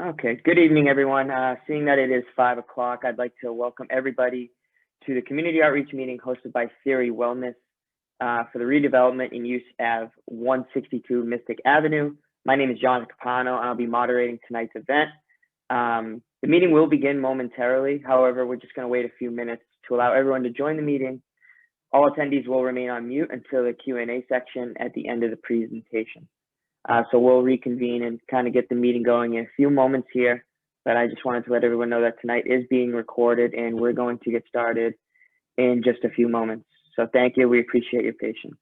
Okay, good evening, everyone. Seeing that it is 5 o'clock, I'd like to welcome everybody to the community outreach meeting hosted by Theory Wellness for the redevelopment and use of 162 Mystic Avenue. My name is John Capano, and I'll be moderating tonight's event. The meeting will begin momentarily. However, we're just going to wait a few minutes to allow everyone to join the meeting. All attendees will remain on mute until the Q&A section at the end of the presentation. So we'll reconvene and kind of get the meeting going in a few moments here, but I just wanted to let everyone know that tonight is being recorded and we're going to get started in just a few moments. So thank you. We appreciate your patience.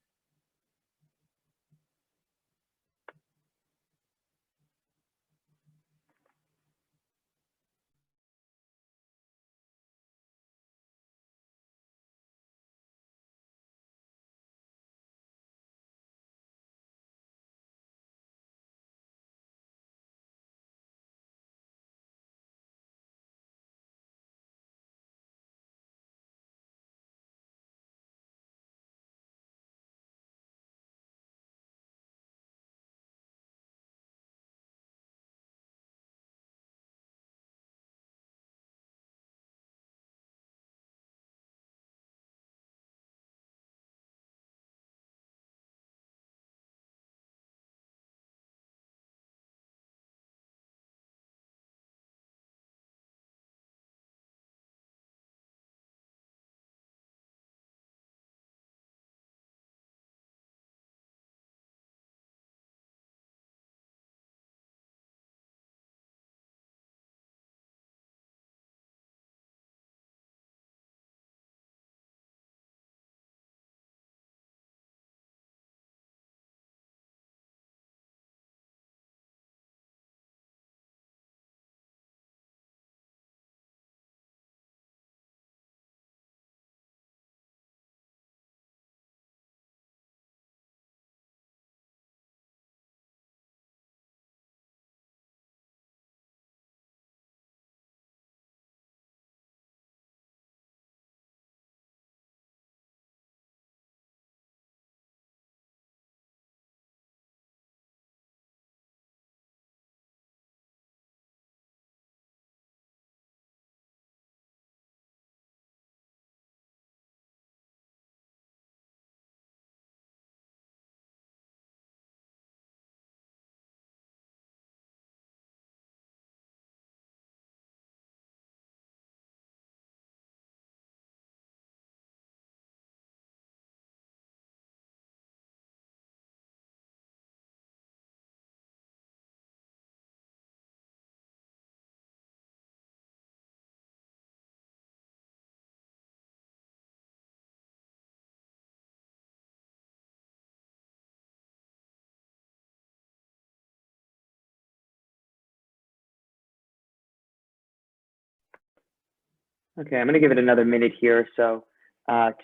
Okay, I'm going to give it another minute here or so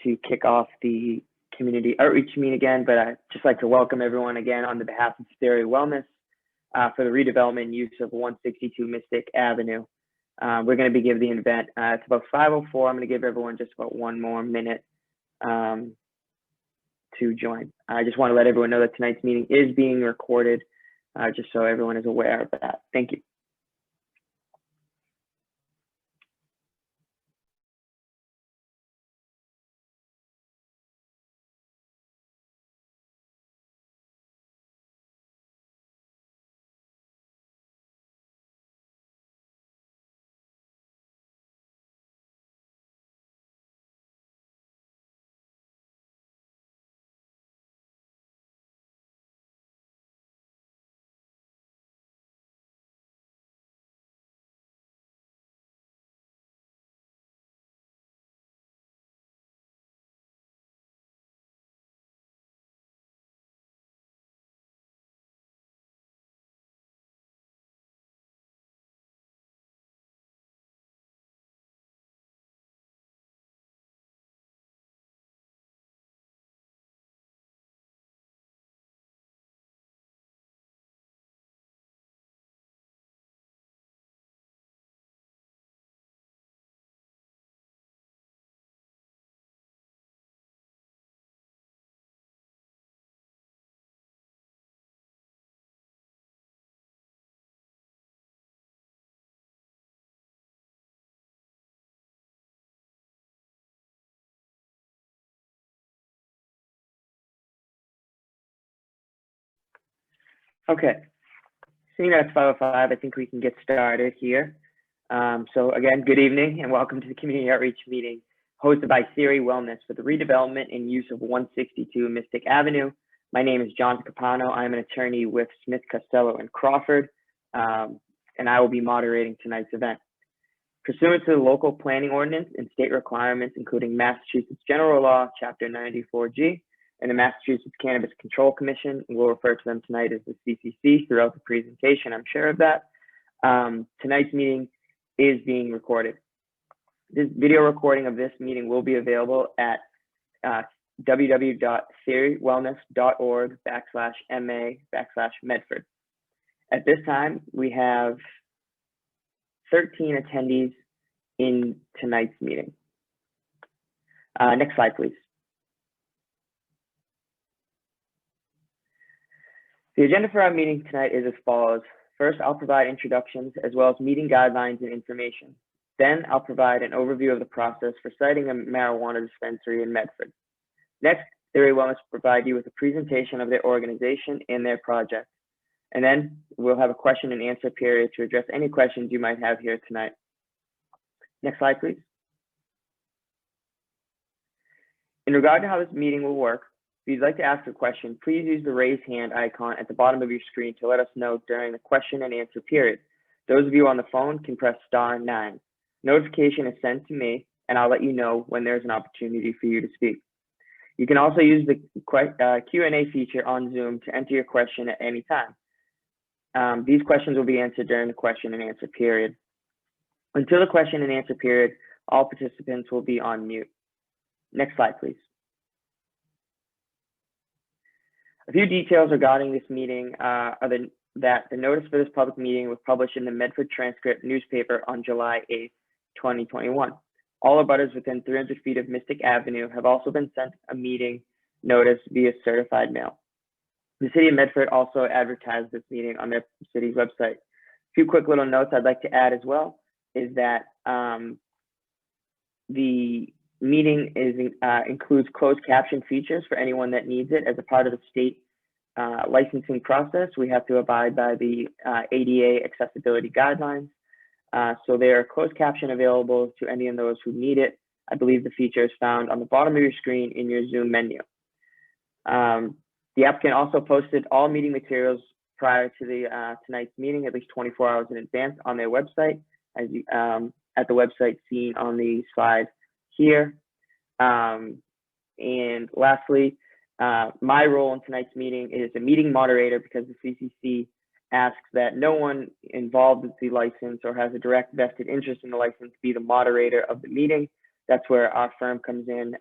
to kick off the community outreach meeting again, but I'd just like to welcome everyone again on the behalf of Theory Wellness for the redevelopment and use of 162 Mystic Avenue. We're going to be giving the event, it's about 5:04. I'm going to give everyone just about one more minute to join. I just want to let everyone know that tonight's meeting is being recorded, just so everyone is aware of that. Thank you. Okay, seeing that it's 5:05, I think we can get started here. So again, good evening and welcome to the Community Outreach Meeting hosted by Theory Wellness for the redevelopment and use of 162 Mystic Avenue. My name is John Capano. I'm an attorney with Smith, Costello, and Crawford, and I will be moderating tonight's event. Pursuant to the local planning ordinance and state requirements, including Massachusetts General Law, Chapter 94G, and the Massachusetts Cannabis Control Commission, we'll refer to them tonight as the CCC throughout the presentation, I'm sure of that. Tonight's meeting is being recorded. This video recording of this meeting will be available at www.theorywellness.org/MA/Medford. At this time, we have 13 attendees in tonight's meeting. Next slide, please. The agenda for our meeting tonight is as follows. First, I'll provide introductions as well as meeting guidelines and information. Then I'll provide an overview of the process for citing a marijuana dispensary in Medford. Next, Theory Wellness will provide you with a presentation of their organization and their project. And then we'll have a question and answer period to address any questions you might have here tonight. Next slide, please. In regard to how this meeting will work, if you'd like to ask a question, please use the raise hand icon at the bottom of your screen to let us know during the question and answer period. Those of you on the phone can press *9. Notification is sent to me, and I'll let you know when there's an opportunity for you to speak. You can also use the Q&A feature on Zoom to enter your question at any time. These questions will be answered during the question and answer period. Until the question and answer period, all participants will be on mute. Next slide, please. A few details regarding this meeting are that the notice for this public meeting was published in the Medford Transcript newspaper on July 8th, 2021. All abutters within 300 feet of Mystic Avenue have also been sent a meeting notice via certified mail. The city of Medford also advertised this meeting on their city's website. A few quick little notes I'd like to add as well is that the meeting includes closed caption features for anyone that needs it. As a part of the state licensing process, we have to abide by the ADA accessibility guidelines. So there are closed caption available to any of those who need it. I believe the feature is found on the bottom of your screen in your Zoom menu. The applicant also posted all meeting materials prior to the tonight's meeting, at least 24 hours in advance on their website, as you, at the website seen on the slide here. And lastly, my role in tonight's meeting is a meeting moderator because the CCC asks that no one involved with the license or has a direct vested interest in the license be the moderator of the meeting. That's where our firm comes in.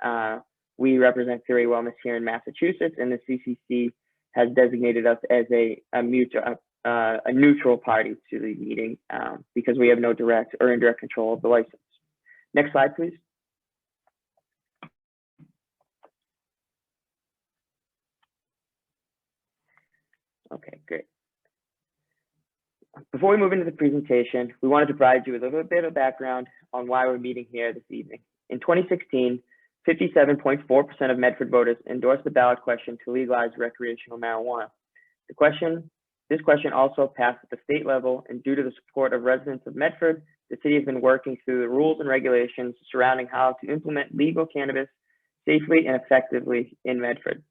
We represent Theory Wellness here in Massachusetts, and the CCC has designated us as a neutral party to the meeting because we have no direct or indirect control of the license. Next slide, please. Okay, great. Before we move into the presentation, we wanted to provide you with a little bit of background on why we're meeting here this evening. In 2016, 57.4% of Medford voters endorsed the ballot question to legalize recreational marijuana. This question also passed at the state level, and due to the support of residents of Medford, the city has been working through the rules and regulations surrounding how to implement legal cannabis safely and effectively in Medford.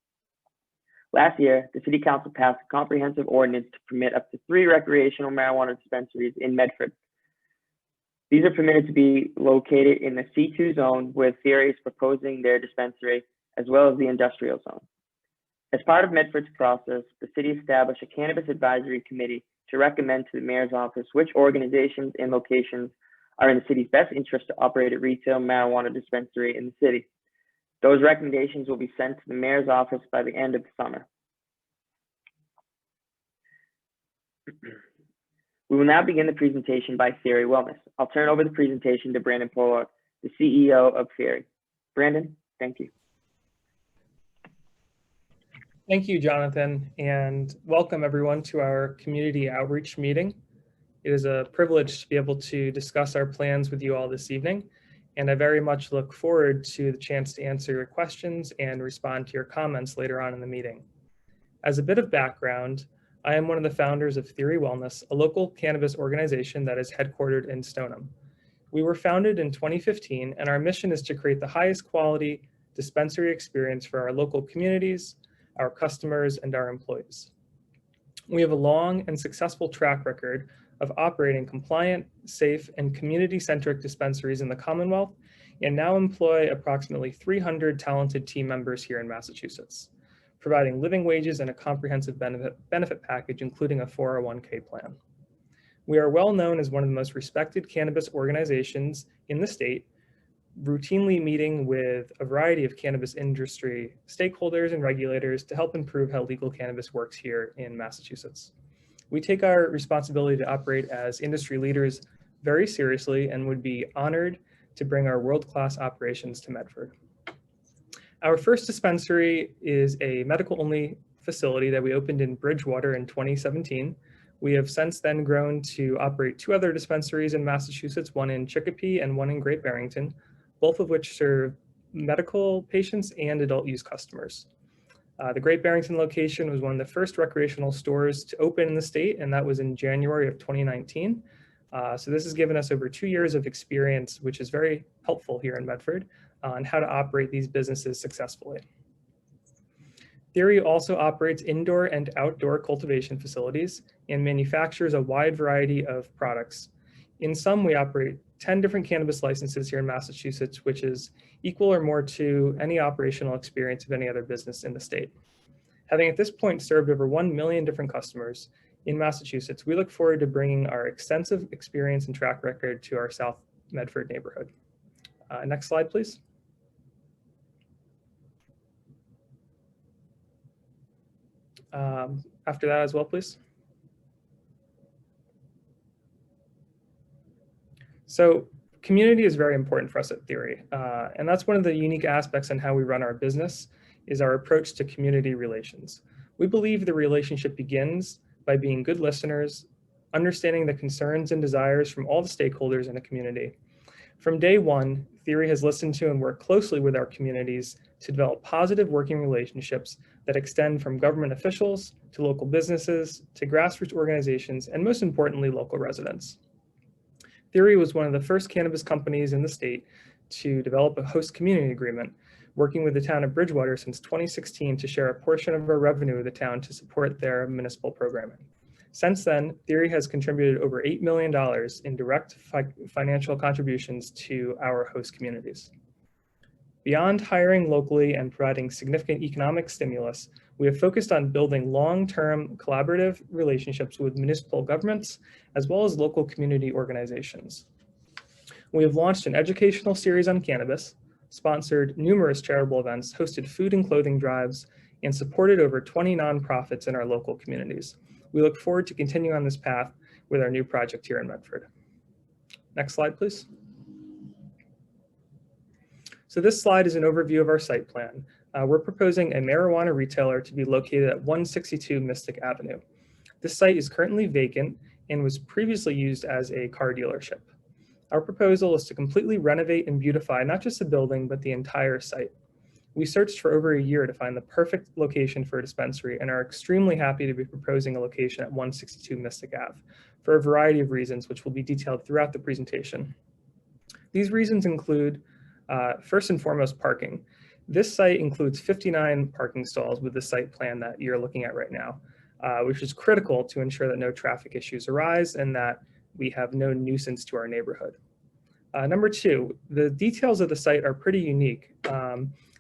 Last year, the City Council passed a comprehensive ordinance to permit up to 3 recreational marijuana dispensaries in Medford. These are permitted to be located in the C2 zone where Theory is proposing their dispensary, as well as the industrial zone. As part of Medford's process, the city established a cannabis advisory committee to recommend to the mayor's office which organizations and locations are in the city's best interest to operate a retail marijuana dispensary in the city. Those recommendations will be sent to the mayor's office by the end of the summer. We will now begin the presentation by Theory Wellness. I'll turn over the presentation to Brandon Pollock, the CEO of Theory. Brandon, thank you. Thank you, Jonathan, and welcome everyone to our community outreach meeting. It is a privilege to be able to discuss our plans with you all this evening, and I very much look forward to the chance to answer your questions and respond to your comments later on in the meeting. As a bit of background, I am one of the founders of Theory Wellness, a local cannabis organization that is headquartered in Stoneham. We were founded in 2015, and our mission is to create the highest quality dispensary experience for our local communities, our customers, and our employees. We have a long and successful track record of operating compliant, safe, and community-centric dispensaries in the Commonwealth, and now employ approximately 300 talented team members here in Massachusetts, providing living wages and a comprehensive benefit package, including a 401k plan. We are well known as one of the most respected cannabis organizations in the state, routinely meeting with a variety of cannabis industry stakeholders and regulators to help improve how legal cannabis works here in Massachusetts. We take our responsibility to operate as industry leaders very seriously and would be honored to bring our world-class operations to Medford. Our first dispensary is a medical-only facility that we opened in Bridgewater in 2017. We have since then grown to operate 2 other dispensaries in Massachusetts, one in Chicopee and one in Great Barrington, both of which serve medical patients and adult use customers. The Great Barrington location was one of the first recreational stores to open in the state, and that was in January of 2019. So this has given us over 2 years of experience, which is very helpful here in Medford, on how to operate these businesses successfully. Theory also operates indoor and outdoor cultivation facilities and manufactures a wide variety of products. In sum, we operate 10 different cannabis licenses here in Massachusetts, which is equal or more to any operational experience of any other business in the state. Having at this point served over 1 million different customers in Massachusetts, we look forward to bringing our extensive experience and track record to our South Medford neighborhood. Next slide, please. After that as well, please. So community is very important for us at Theory, and that's one of the unique aspects in how we run our business is our approach to community relations. We believe the relationship begins by being good listeners, understanding the concerns and desires from all the stakeholders in a community. From day one, Theory has listened to and worked closely with our communities to develop positive working relationships that extend from government officials to local businesses to grassroots organizations, and most importantly, local residents. Theory was one of the first cannabis companies in the state to develop a host community agreement, working with the town of Bridgewater since 2016 to share a portion of our revenue with the town to support their municipal programming. Since then, Theory has contributed over $8 million in direct financial contributions to our host communities. Beyond hiring locally and providing significant economic stimulus, we have focused on building long-term collaborative relationships with municipal governments, as well as local community organizations. We have launched an educational series on cannabis, sponsored numerous charitable events, hosted food and clothing drives, and supported over 20 nonprofits in our local communities. We look forward to continuing on this path with our new project here in Medford. Next slide, please. So this slide is an overview of our site plan. We're proposing a marijuana retailer to be located at 162 Mystic Avenue. This site is currently vacant and was previously used as a car dealership. Our proposal is to completely renovate and beautify not just the building, but the entire site. We searched for over a year to find the perfect location for a dispensary and are extremely happy to be proposing a location at 162 Mystic Ave for a variety of reasons, which will be detailed throughout the presentation. These reasons include, first and foremost, parking. This site includes 59 parking stalls with the site plan that you're looking at right now, which is critical to ensure that no traffic issues arise and that we have no nuisance to our neighborhood. Number two, the details of the site are pretty unique.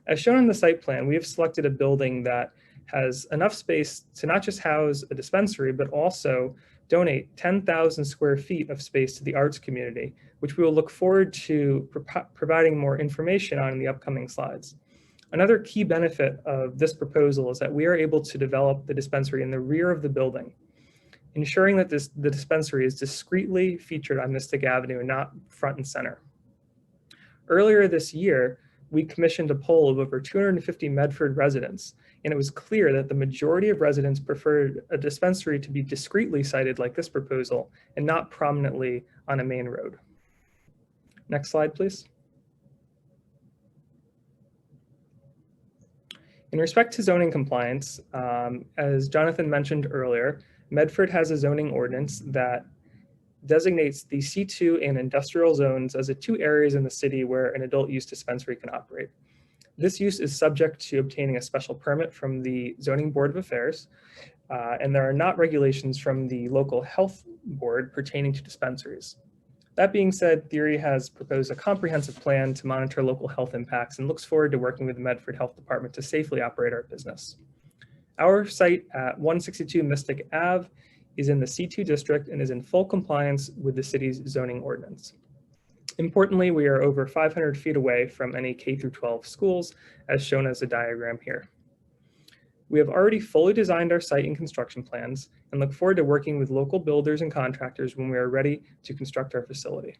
As shown in the site plan, we have selected a building that has enough space to not just house a dispensary, but also donate 10,000 square feet of space to the arts community, which we will look forward to providing more information on in the upcoming slides. Another key benefit of this proposal is that we are able to develop the dispensary in the rear of the building, ensuring that the dispensary is discreetly featured on Mystic Avenue and not front and center. Earlier this year, we commissioned a poll of over 250 Medford residents, and it was clear that the majority of residents preferred a dispensary to be discreetly sited like this proposal and not prominently on a main road. Next slide, please. In respect to zoning compliance, as Jonathan mentioned earlier, Medford has a zoning ordinance that designates the C2 and industrial zones as the two areas in the city where an adult use dispensary can operate. This use is subject to obtaining a special permit from the Zoning Board of Affairs, and there are not regulations from the local health board pertaining to dispensaries. That being said, Theory has proposed a comprehensive plan to monitor local health impacts and looks forward to working with the Medford Health Department to safely operate our business. Our site at 162 Mystic Ave is in the C2 district and is in full compliance with the city's zoning ordinance. Importantly, we are over 500 feet away from any K-12 schools, as shown as the diagram here. We have already fully designed our site and construction plans and look forward to working with local builders and contractors when we are ready to construct our facility.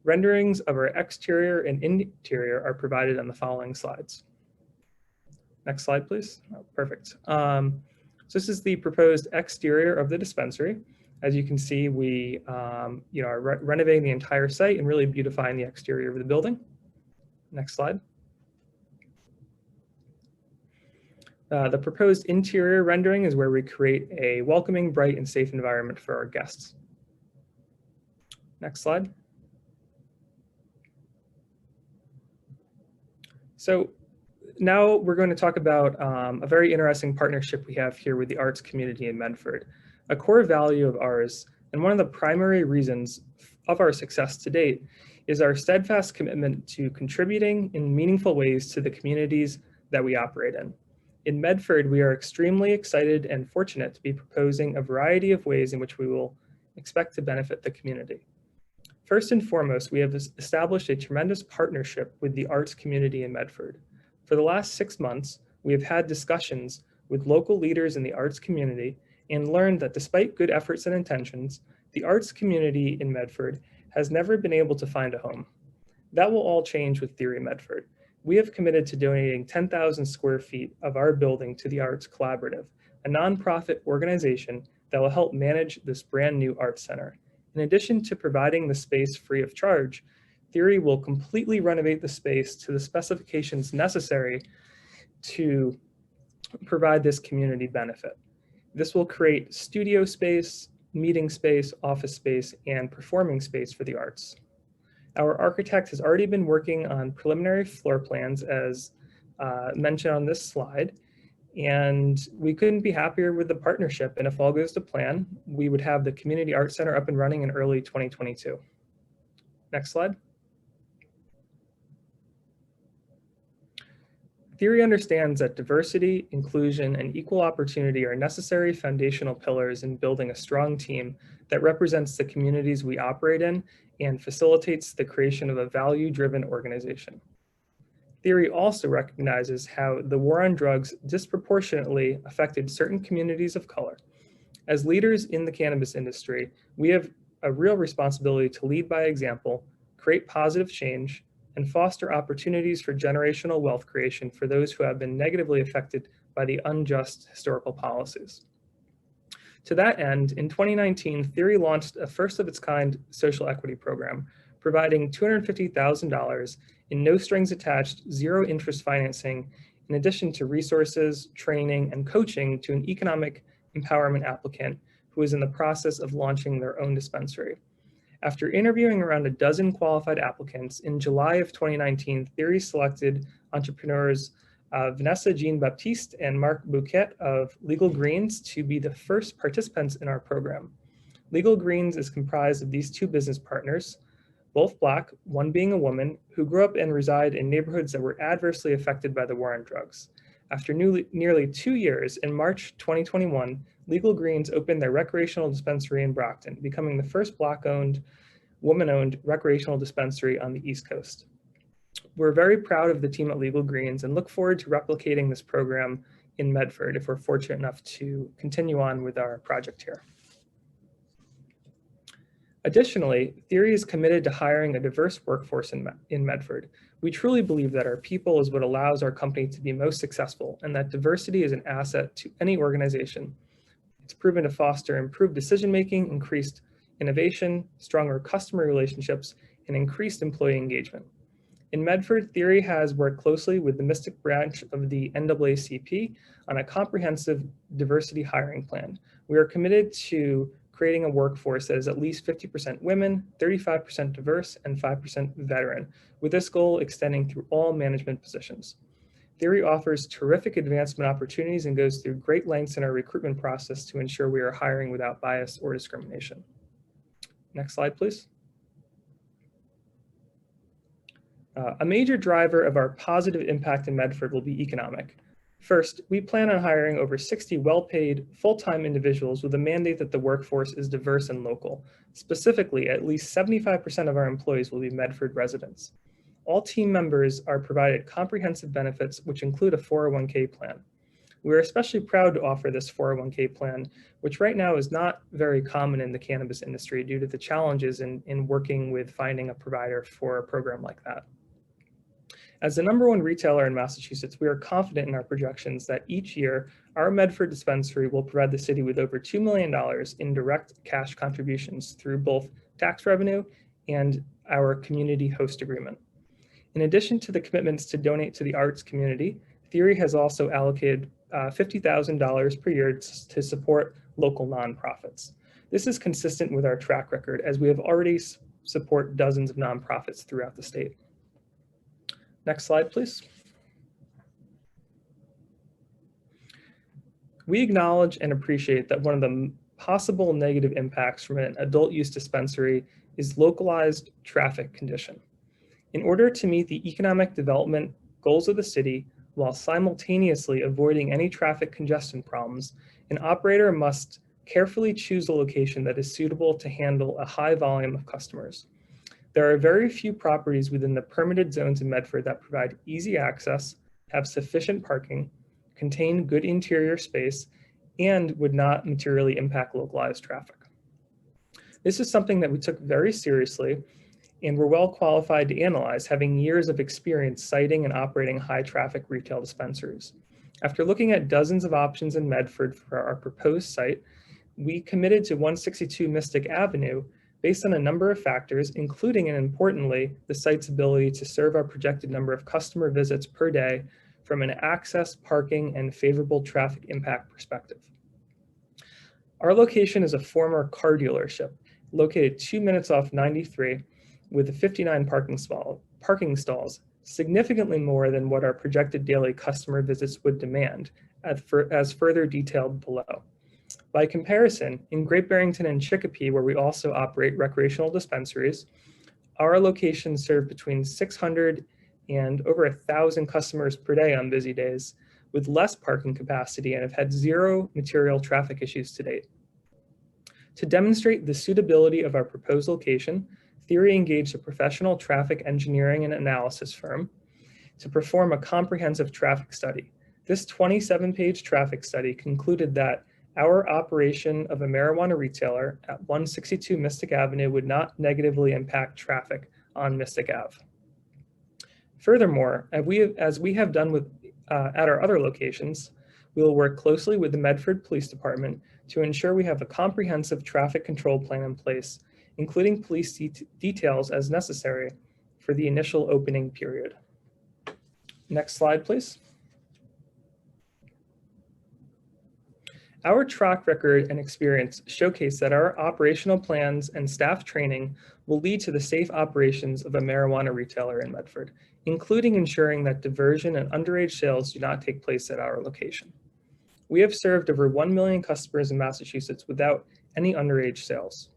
Renderings of our exterior and interior are provided on the following slides. Next slide, please. Oh, perfect. So this is the proposed exterior of the dispensary. As you can see, we are renovating the entire site and really beautifying the exterior of the building. Next slide. The proposed interior rendering is where we create a welcoming, bright, and safe environment for our guests. Next slide. So now we're going to talk about a very interesting partnership we have here with the arts community in Medford. A core value of ours, and one of the primary reasons of our success to date, is our steadfast commitment to contributing in meaningful ways to the communities that we operate in. In Medford, we are extremely excited and fortunate to be proposing a variety of ways in which we will expect to benefit the community. First and foremost, we have established a tremendous partnership with the arts community in Medford. For the last 6 months, we have had discussions with local leaders in the arts community and learned that despite good efforts and intentions, the arts community in Medford has never been able to find a home. That will all change with Theory Medford. We have committed to donating 10,000 square feet of our building to the Arts Collaborative, a nonprofit organization that will help manage this brand new arts center. In addition to providing the space free of charge, Theory will completely renovate the space to the specifications necessary to provide this community benefit. This will create studio space, meeting space, office space, and performing space for the arts. Our architect has already been working on preliminary floor plans as mentioned on this slide, and we couldn't be happier with the partnership. And if all goes to plan, we would have the Community Arts Center up and running in early 2022. Next slide. Theory understands that diversity, inclusion, and equal opportunity are necessary foundational pillars in building a strong team that represents the communities we operate in and facilitates the creation of a value-driven organization. Theory also recognizes how the war on drugs disproportionately affected certain communities of color. As leaders in the cannabis industry, we have a real responsibility to lead by example, create positive change, and foster opportunities for generational wealth creation for those who have been negatively affected by the unjust historical policies. To that end, in 2019, Theory launched a first-of-its-kind social equity program, providing $250,000 in no-strings-attached, zero-interest financing, in addition to resources, training, and coaching to an economic empowerment applicant who is in the process of launching their own dispensary. After interviewing around a dozen qualified applicants, in July of 2019, Theory selected entrepreneurs Vanessa Jean-Baptiste and Marc Bouquet of Legal Greens to be the first participants in our program. Legal Greens is comprised of these two business partners, both Black, one being a woman, who grew up and reside in neighborhoods that were adversely affected by the war on drugs. After nearly 2 years, in March 2021, Legal Greens opened their recreational dispensary in Brockton, becoming the first Black-owned, woman-owned recreational dispensary on the East Coast. We're very proud of the team at Legal Greens and look forward to replicating this program in Medford if we're fortunate enough to continue on with our project here. Additionally, Theory is committed to hiring a diverse workforce in Medford. We truly believe that our people is what allows our company to be most successful, and that diversity is an asset to any organization. It's proven to foster improved decision-making, increased innovation, stronger customer relationships, and increased employee engagement. In Medford, Theory has worked closely with the Mystic branch of the NAACP on a comprehensive diversity hiring plan. We are committed to creating a workforce that is at least 50% women, 35% diverse, and 5% veteran, with this goal extending through all management positions. Theory offers terrific advancement opportunities and goes through great lengths in our recruitment process to ensure we are hiring without bias or discrimination. Next slide, please. A major driver of our positive impact in Medford will be economic. First, we plan on hiring over 60 well-paid, full-time individuals with a mandate that the workforce is diverse and local. Specifically, at least 75% of our employees will be Medford residents. All team members are provided comprehensive benefits, which include a 401k plan. We are especially proud to offer this 401k plan, which right now is not very common in the cannabis industry due to the challenges in working with finding a provider for a program like that. As the #1 retailer in Massachusetts, we are confident in our projections that each year, our Medford dispensary will provide the city with over $2 million in direct cash contributions through both tax revenue and our community host agreement. In addition to the commitments to donate to the arts community, Theory has also allocated $50,000 per year to support local nonprofits. This is consistent with our track record, as we have already support dozens of nonprofits throughout the state. Next slide, please. We acknowledge and appreciate that one of the possible negative impacts from an adult use dispensary is localized traffic condition. In order to meet the economic development goals of the city while simultaneously avoiding any traffic congestion problems, an operator must carefully choose a location that is suitable to handle a high volume of customers. There are very few properties within the permitted zones in Medford that provide easy access, have sufficient parking, contain good interior space, and would not materially impact localized traffic. This is something that we took very seriously and we're well qualified to analyze, having years of experience siting and operating high traffic retail dispensaries. After looking at dozens of options in Medford for our proposed site, we committed to 162 Mystic Avenue based on a number of factors, including and importantly, the site's ability to serve our projected number of customer visits per day from an access, parking, and favorable traffic impact perspective. Our location is a former car dealership located 2 minutes off 93 with 59 parking stalls, significantly more than what our projected daily customer visits would demand, as further detailed below. By comparison, in Great Barrington and Chicopee, where we also operate recreational dispensaries, our locations serve between 600 and over 1,000 customers per day on busy days, with less parking capacity and have had zero material traffic issues to date. To demonstrate the suitability of our proposed location, Theory engaged a professional traffic engineering and analysis firm to perform a comprehensive traffic study. This 27-page traffic study concluded that our operation of a marijuana retailer at 162 Mystic Avenue would not negatively impact traffic on Mystic Ave. Furthermore, as we have done with at our other locations, we will work closely with the Medford Police Department to ensure we have a comprehensive traffic control plan in place, including police details as necessary for the initial opening period. Next slide, please. Our track record and experience showcase that our operational plans and staff training will lead to the safe operations of a marijuana retailer in Medford, including ensuring that diversion and underage sales do not take place at our location. We have served over 1 million customers in Massachusetts without any underage sales.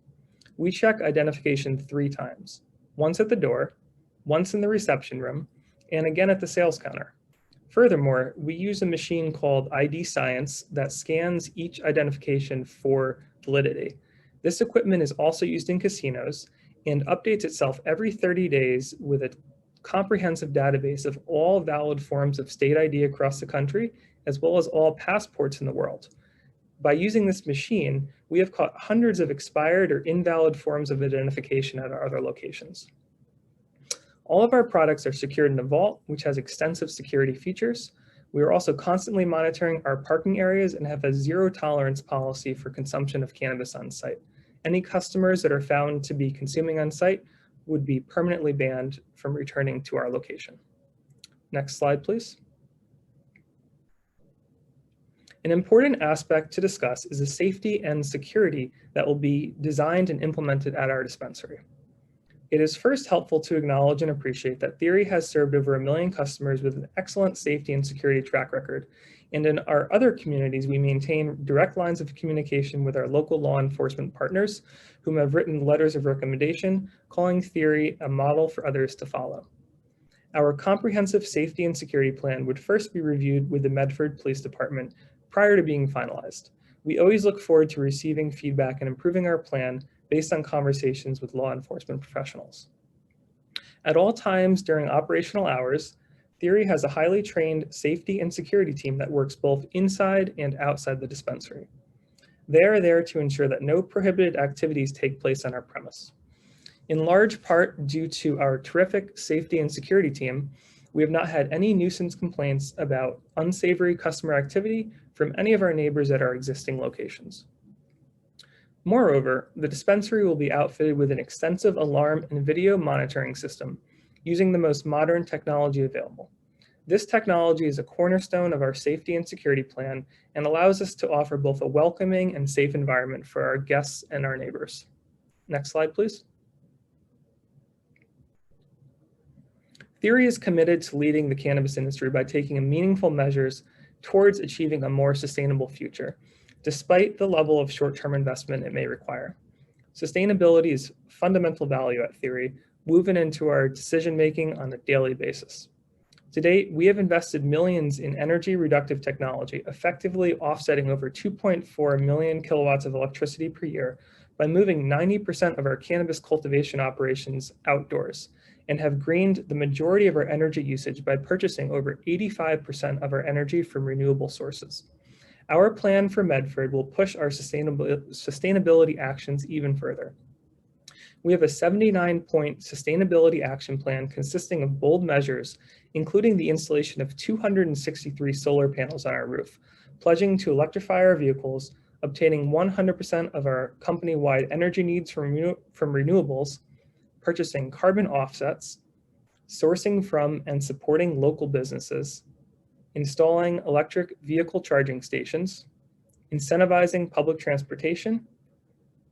We check identification 3 times, once at the door, once in the reception room, and again at the sales counter. Furthermore, we use a machine called ID Science that scans each identification for validity. This equipment is also used in casinos and updates itself every 30 days with a comprehensive database of all valid forms of state ID across the country, as well as all passports in the world. By using this machine, we have caught hundreds of expired or invalid forms of identification at our other locations. All of our products are secured in a vault, which has extensive security features. We are also constantly monitoring our parking areas and have a zero tolerance policy for consumption of cannabis on site. Any customers that are found to be consuming on site would be permanently banned from returning to our location. Next slide, please. An important aspect to discuss is the safety and security that will be designed and implemented at our dispensary. It is first helpful to acknowledge and appreciate that Theory has served over 1 million customers with an excellent safety and security track record. And in our other communities, we maintain direct lines of communication with our local law enforcement partners, whom have written letters of recommendation, calling Theory a model for others to follow. Our comprehensive safety and security plan would first be reviewed with the Medford Police Department prior to being finalized. We always look forward to receiving feedback and improving our plan based on conversations with law enforcement professionals. At all times during operational hours, Theory has a highly trained safety and security team that works both inside and outside the dispensary. They are there to ensure that no prohibited activities take place on our premise. In large part due to our terrific safety and security team, we have not had any nuisance complaints about unsavory customer activity from any of our neighbors at our existing locations. Moreover, the dispensary will be outfitted with an extensive alarm and video monitoring system using the most modern technology available. This technology is a cornerstone of our safety and security plan and allows us to offer both a welcoming and safe environment for our guests and our neighbors. Next slide, please. Theory is committed to leading the cannabis industry by taking meaningful measures towards achieving a more sustainable future, despite the level of short-term investment it may require. Sustainability is fundamental value at Theory, woven into our decision-making on a daily basis. To date, we have invested millions in energy reductive technology, effectively offsetting over 2.4 million kilowatts of electricity per year by moving 90% of our cannabis cultivation operations outdoors, and have greened the majority of our energy usage by purchasing over 85% of our energy from renewable sources. Our plan for Medford will push our sustainability actions even further. We have a 79-point sustainability action plan consisting of bold measures, including the installation of 263 solar panels on our roof, pledging to electrify our vehicles, obtaining 100% of our company-wide energy needs from renewables, purchasing carbon offsets, sourcing from and supporting local businesses, installing electric vehicle charging stations, incentivizing public transportation,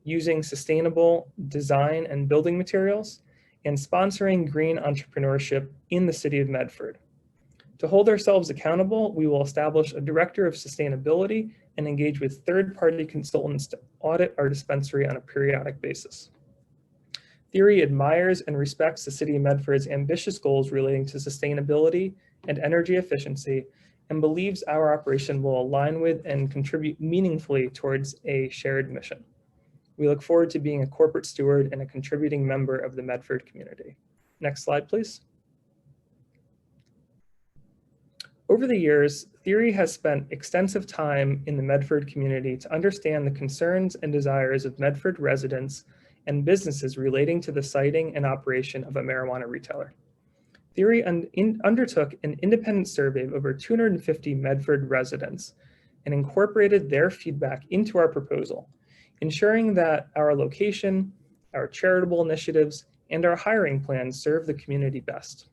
using sustainable design and building materials, and sponsoring green entrepreneurship in the city of Medford. To hold ourselves accountable, we will establish a director of sustainability and engage with third-party consultants to audit our dispensary on a periodic basis. Theory admires and respects the city of Medford's ambitious goals relating to sustainability and energy efficiency, and believes our operation will align with and contribute meaningfully towards a shared mission. We look forward to being a corporate steward and a contributing member of the Medford community. Next slide, please. Over the years, Theory has spent extensive time in the Medford community to understand the concerns and desires of Medford residents and businesses relating to the siting and operation of a marijuana retailer. Theory undertook an independent survey of over 250 Medford residents and incorporated their feedback into our proposal, ensuring that our location, our charitable initiatives, and our hiring plans serve the community best.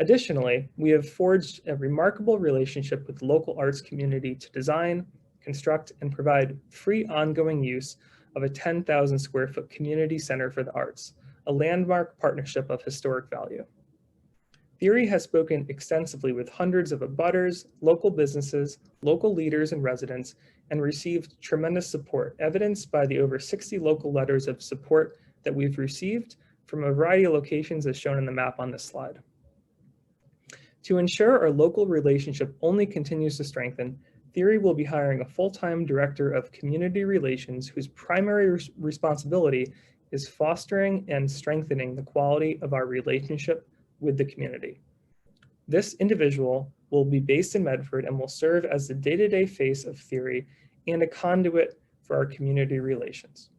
Additionally, we have forged a remarkable relationship with the local arts community to design, construct, and provide free ongoing use of a 10,000 square foot community center for the arts, a landmark partnership of historic value. Theory has spoken extensively with hundreds of abutters, local businesses, local leaders and residents, and received tremendous support, evidenced by the over 60 local letters of support that we've received from a variety of locations as shown in the map on this slide. To ensure our local relationship only continues to strengthen, Theory will be hiring a full-time director of community relations whose primary responsibility is fostering and strengthening the quality of our relationship with the community. This individual will be based in Medford and will serve as the day-to-day face of Theory and a conduit for our community relations.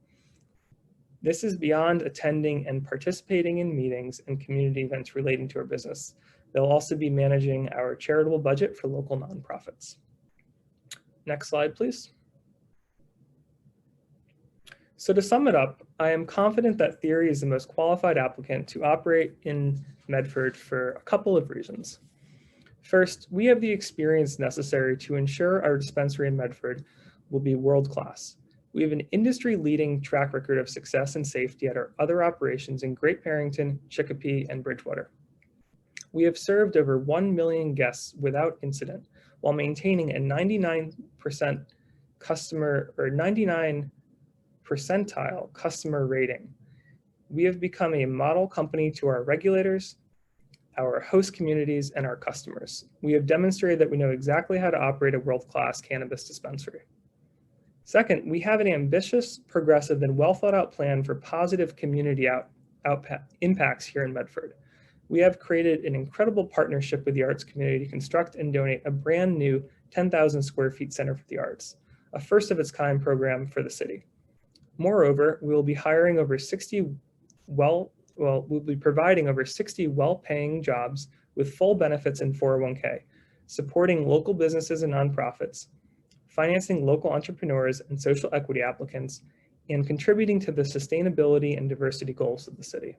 This is beyond attending and participating in meetings and community events relating to our business. They'll also be managing our charitable budget for local nonprofits. Next slide, please. So to sum it up, I am confident that Theory is the most qualified applicant to operate in Medford for a couple of reasons. First, we have the experience necessary to ensure our dispensary in Medford will be world-class. We have an industry-leading track record of success and safety at our other operations in Great Barrington, Chicopee, and Bridgewater. We have served over 1 million guests without incident while maintaining a 99% customer or 99 percentile customer rating. We have become a model company to our regulators, our host communities, and our customers. We have demonstrated that we know exactly how to operate a world-class cannabis dispensary. Second, we have an ambitious, progressive, and well-thought-out plan for positive community impacts here in Medford. We have created an incredible partnership with the arts community to construct and donate a brand new 10,000 square feet Center for the Arts, a first of its kind program for the city. Moreover, we will be hiring over 60 we'll be providing over 60 well-paying jobs with full benefits and 401k, supporting local businesses and nonprofits, financing local entrepreneurs and social equity applicants, and contributing to the sustainability and diversity goals of the city.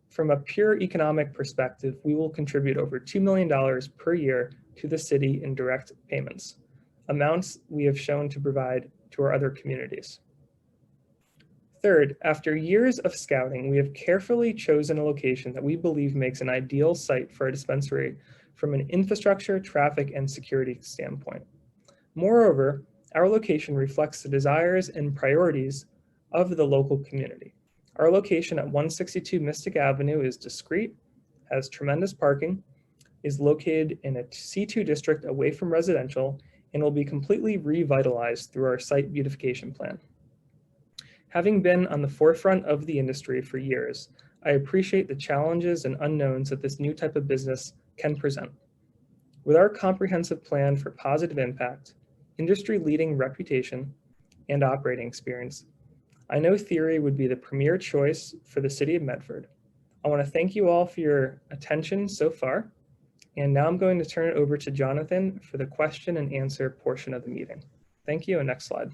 From a pure economic perspective, we will contribute over $2 million per year to the city in direct payments, amounts we have shown to provide to our other communities. Third, after years of scouting, we have carefully chosen a location that we believe makes an ideal site for a dispensary from an infrastructure, traffic, and security standpoint. Moreover, our location reflects the desires and priorities of the local community. Our location at 162 Mystic Avenue is discreet, has tremendous parking, is located in a C2 district away from residential, and will be completely revitalized through our site beautification plan. Having been on the forefront of the industry for years, I appreciate the challenges and unknowns that this new type of business can present. With our comprehensive plan for positive impact, industry-leading reputation, and operating experience, I know Theory would be the premier choice for the city of Medford. I want to thank you all for your attention so far, and now I'm going to turn it over to Jonathan for the question and answer portion of the meeting. Thank you, and next slide.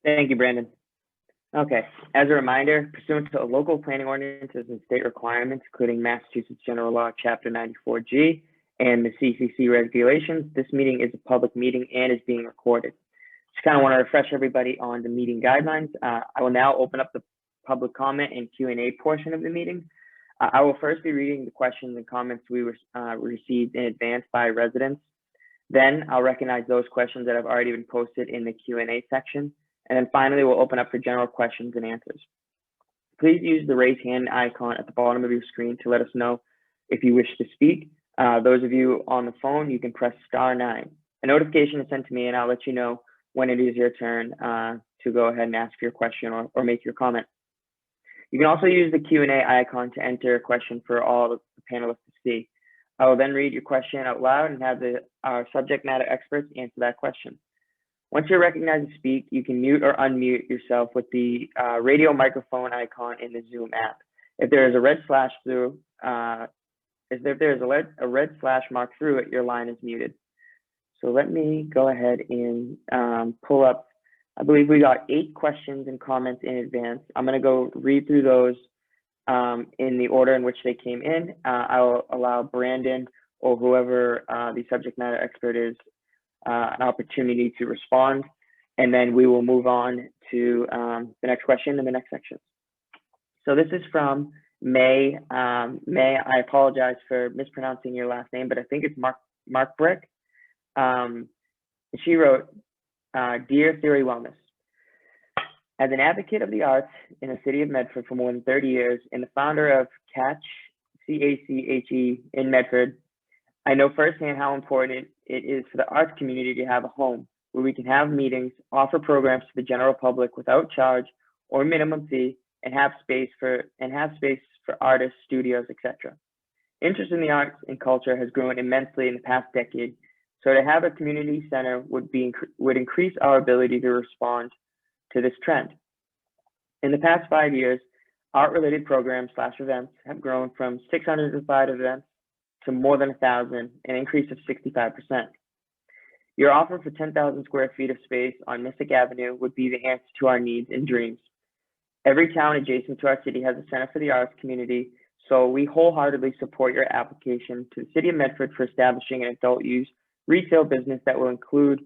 Thank you, Brandon. Okay, as a reminder, pursuant to local planning ordinances and state requirements, including Massachusetts General Law, Chapter 94G, and the CCC regulations, this meeting is a public meeting and is being recorded. Just kind of want to refresh everybody on the meeting guidelines. I will now open up the public comment and Q&A portion of the meeting. I will first be reading the questions and comments we received in advance by residents. Then I'll recognize those questions that have already been posted in the Q&A section. And then finally, we'll open up for general questions and answers. Please use the raise hand icon at the bottom of your screen to let us know if you wish to speak. Those of you on the phone, you can press *9. A notification is sent to me and I'll let you know when it is your turn to go ahead and ask your question or make your comment. You can also use the Q&A icon to enter a question for all the panelists to see. I will then read your question out loud and have our subject matter experts answer that question. Once you're recognized to speak, you can mute or unmute yourself with the radio microphone icon in the Zoom app. If there is a red slash through, if there is a red slash mark through it, your line is muted. So let me go ahead and pull up. I believe we got 8 questions and comments in advance. I'm going to go read through those in the order in which they came in. I'll allow Brandon or whoever the subject matter expert is an opportunity to respond, and then we will move on to the next question in the next section. So this is from May. May, I apologize for mispronouncing your last name, but I think it's Mark Brick. She wrote, Dear Theory Wellness, as an advocate of the arts in the city of Medford for more than 30 years and the founder of CACHE, C-A-C-H-E in Medford, I know firsthand how important it is for the arts community to have a home where we can have meetings, offer programs to the general public without charge or minimum fee, and have space for artists, studios, etc. Interest in the arts and culture has grown immensely in the past decade, so to have a community center would increase our ability to respond to this trend. In the past 5 years, art-related programs / events have grown from 605 events to more than 1,000, an increase of 65%. Your offer for 10,000 square feet of space on Mystic Avenue would be the answer to our needs and dreams. Every town adjacent to our city has a Center for the Arts community, so we wholeheartedly support your application to the City of Medford for establishing an adult use retail business that will include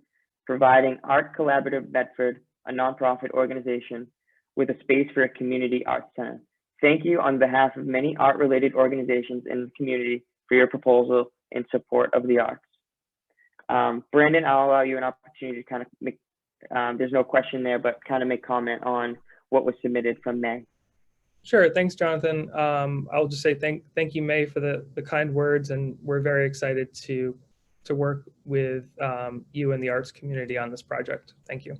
providing Art Collaborative Medford, a nonprofit organization, with a space for a community arts center. Thank you on behalf of many art-related organizations in the community for your proposal in support of the arts. Brandon, I'll allow you an opportunity to kind of make, there's no question there, but kind of make comment on what was submitted from May. Sure, thanks, Jonathan. I'll just say thank you, May, for the kind words, and we're very excited to work with you and the arts community on this project. Thank you.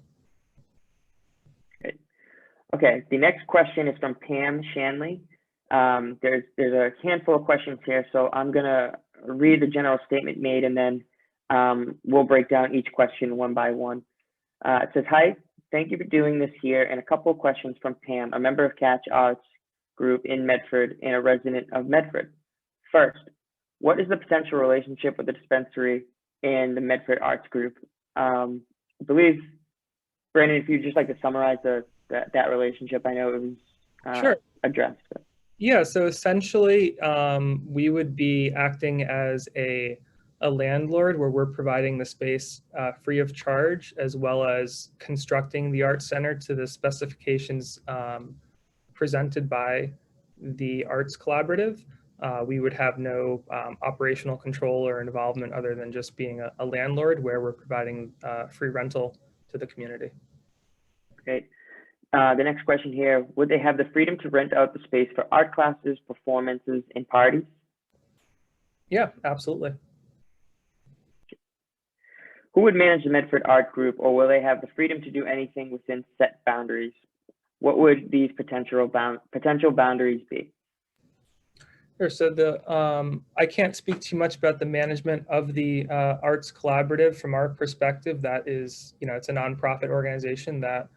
Great. Okay, the next question is from Pam Shanley. There's a handful of questions here, so I'm gonna read the general statement made, and then we'll break down each question one by one. It says, hi, thank you for doing this here, and a couple of questions from Pam, a member of Catch Arts Group in Medford and a resident of Medford. First, what is the potential relationship with the dispensary and the Medford Arts Group? I believe, Brandon, if you'd just like to summarize that relationship, I know it was Sure. addressed. But. Yeah, so essentially, we would be acting as a landlord where we're providing the space free of charge, as well as constructing the art center to the specifications presented by the Arts Collaborative. We would have no operational control or involvement other than just being a landlord where we're providing free rental to the community. Great. The next question here, would they have the freedom to rent out the space for art classes, performances, and parties? Yeah, absolutely. Who would manage the Medford Art Group, or will they have the freedom to do anything within set boundaries? What would these potential boundaries be? Sure. So I can't speak too much about the management of the Arts Collaborative. From our perspective, that is, it's a nonprofit organization that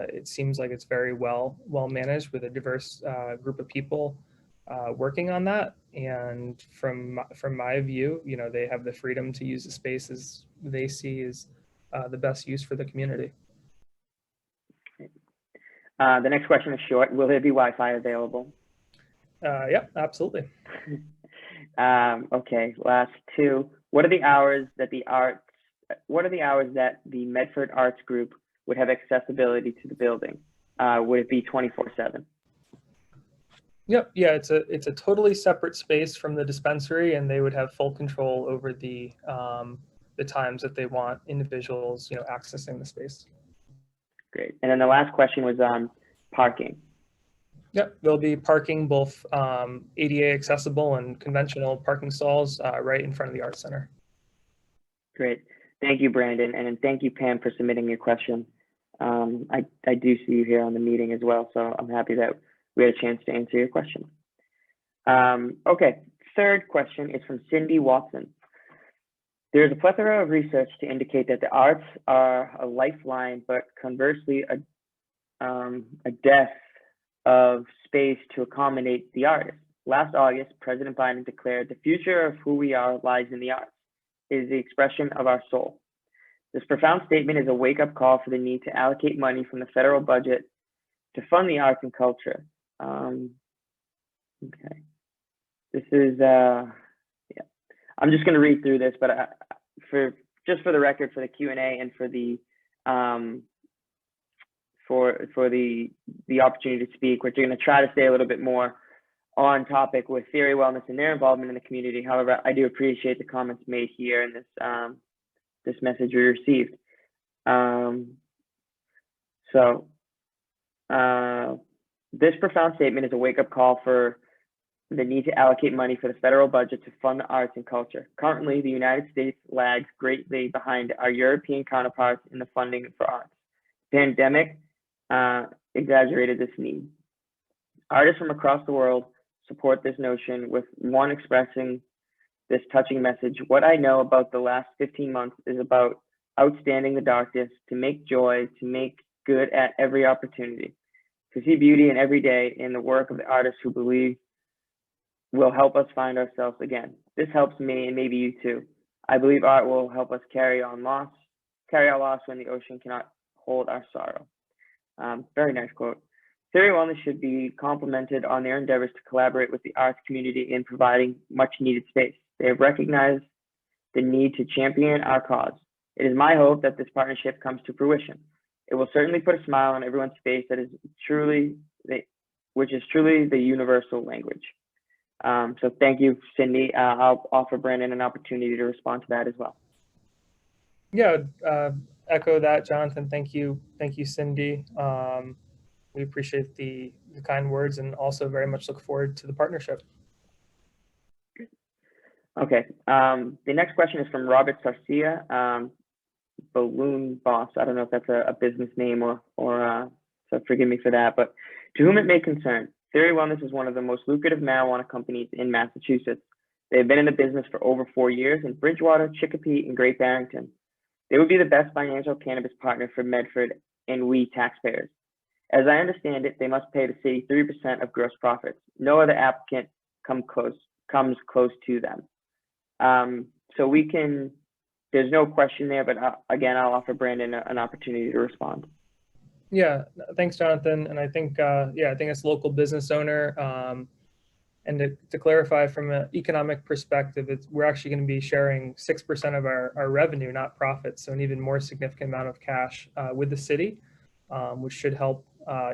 it seems like it's very well managed with a diverse group of people working on that. And from my view, they have the freedom to use the spaces they see as the best use for the community. The next question is short. Will there be Wi-Fi available? Yeah, absolutely. Okay, last two. What are the hours that the Medford Arts Group would have accessibility to the building? Would it be 24/7? Yep. Yeah, it's a totally separate space from the dispensary, and they would have full control over the times that they want individuals, accessing the space. Great. And then the last question was on parking. Yep, there'll be parking, both ADA accessible and conventional parking stalls right in front of the Arts Center. Great. Thank you, Brandon. And thank you, Pam, for submitting your question. I do see you here on the meeting as well, so I'm happy that we had a chance to answer your question. Okay, third question is from Cindy Watson. There's a plethora of research to indicate that the arts are a lifeline, but conversely, a death of space to accommodate the artists. Last August, President Biden declared the future of who we are lies in the arts. It is the expression of our soul. This profound statement is a wake-up call for the need to allocate money from the federal budget to fund the arts and culture. Okay, this is yeah. I'm just going to read through this, but for the record, for the Q&A and for the the opportunity to speak, we're going to try to stay a little bit more on topic with Theory Wellness and their involvement in the community. However, I do appreciate the comments made here in this message we received. This profound statement is a wake-up call for the need to allocate money for the federal budget to fund the arts and culture. Currently, the United States lags greatly behind our European counterparts in the funding for arts. The pandemic exaggerated this need. Artists from across the world support this notion, with one expressing this touching message. What I know about the last 15 months is about outstanding the darkness, to make joy, to make good at every opportunity, to see beauty in every day in the work of the artists who believe will help us find ourselves again. This helps me, and maybe you too. I believe art will help us carry our loss when the ocean cannot hold our sorrow. Very nice quote. Theory Wellness should be complimented on their endeavors to collaborate with the arts community in providing much needed space. They have recognized the need to champion our cause. It is my hope that this partnership comes to fruition. It will certainly put a smile on everyone's face which is truly the universal language. So thank you, Cindy. I'll offer Brandon an opportunity to respond to that as well. Yeah, echo that, Jonathan. Thank you, Cindy. We appreciate the kind words and also very much look forward to the partnership. Okay. The next question is from Robert Sarcia, Balloon Boss. I don't know if that's a business name or so forgive me for that. But to whom it may concern, Theory Wellness is one of the most lucrative marijuana companies in Massachusetts. They have been in the business for over 4 years in Bridgewater, Chicopee, and Great Barrington. They would be the best financial cannabis partner for Medford and we taxpayers. As I understand it, they must pay the city 3% of gross profits. No other applicant comes close to them. So there's no question there, but again, I'll offer Brandon an opportunity to respond. Yeah, thanks, Jonathan. And I think, I think as a local business owner, and to clarify from an economic perspective, we're actually going to be sharing 6% of our revenue, not profits. So an even more significant amount of cash with the city, which should help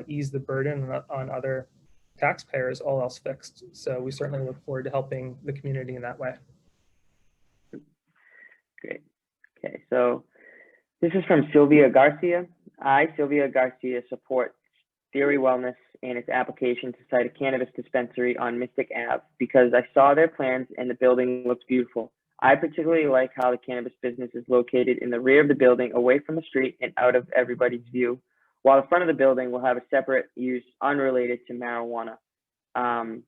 ease the burden on other taxpayers, all else fixed. So we certainly look forward to helping the community in that way. Great. Okay, so this is from Sylvia Garcia. I, Sylvia Garcia, support Theory Wellness and its application to site a cannabis dispensary on Mystic Ave because I saw their plans and the building looks beautiful. I particularly like how the cannabis business is located in the rear of the building, away from the street and out of everybody's view, while the front of the building will have a separate use unrelated to marijuana. And